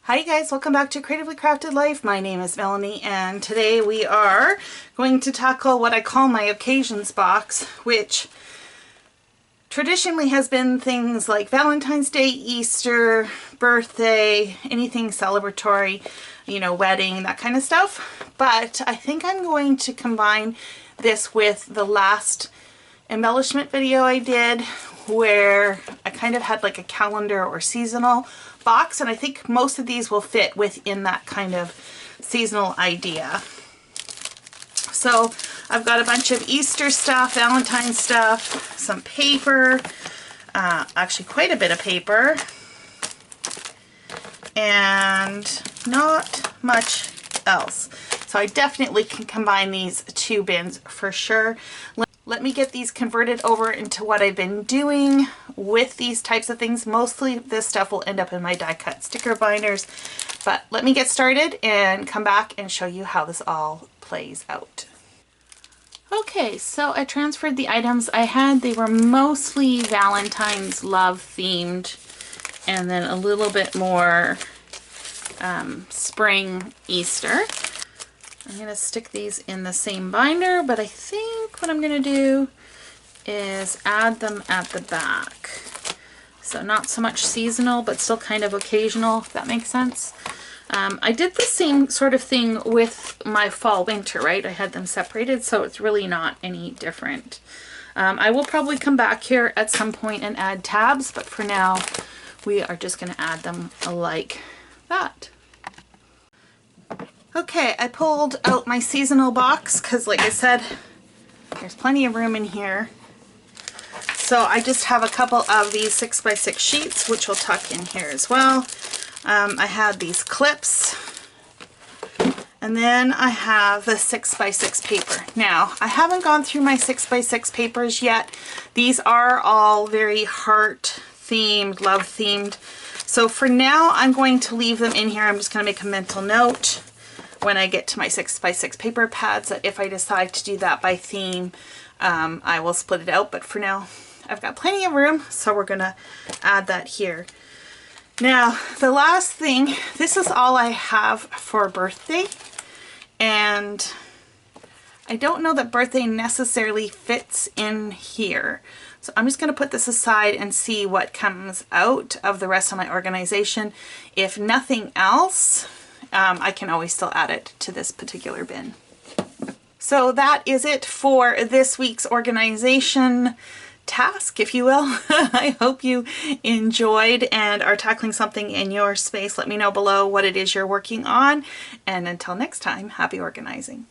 Hi guys, welcome back to Creatively Crafted Life. My name is Melanie and today we are going to tackle what I call my occasions box, which traditionally has been things like Valentine's Day, Easter, birthday, anything celebratory, you know, wedding, that kind of stuff. But I think I'm going to combine this with the last embellishment video I did where I kind of had like a calendar or seasonal box, and I think most of these will fit within that kind of seasonal idea. So I've got a bunch of Easter stuff, Valentine stuff, some paper, actually quite a bit of paper, and not much else. So I definitely can combine these two bins for sure. Let me get these converted over into what I've been doing with these types of things. Mostly this stuff will end up in my die cut sticker binders, but let me get started and come back and show you how this all plays out. Okay, so I transferred the items I had. They were mostly Valentine's love themed and then a little bit more spring Easter. I'm going to stick these in the same binder, but I think what I'm going to do is add them at the back. So not so much seasonal, but still kind of occasional, if that makes sense. I did the same sort of thing with my fall winter, right? I had them separated, so it's really not any different. I will probably come back here at some point and add tabs, but for now we are just going to add them like that. Okay, I pulled out my seasonal box because, like I said, there's plenty of room in here. So I just have a couple of these 6x6 sheets, which will tuck in here as well. I had these clips, and then I have the 6x6 paper. Now, I haven't gone through my 6x6 papers yet. These are all very heart themed, love themed. So for now, I'm going to leave them in here. I'm just going to make a mental note when I get to my 6x6 paper pads that if I decide to do that by theme, I will split it out. But for now, I've got plenty of room, so we're gonna add that here. Now, the last thing, this is all I have for birthday, and I don't know that birthday necessarily fits in here. So I'm just gonna put this aside and see what comes out of the rest of my organization. If nothing else, I can always still add it to this particular bin. So that is it for this week's organization task, if you will. I hope you enjoyed and are tackling something in your space. Let me know below what it is you're working on. And until next time, happy organizing.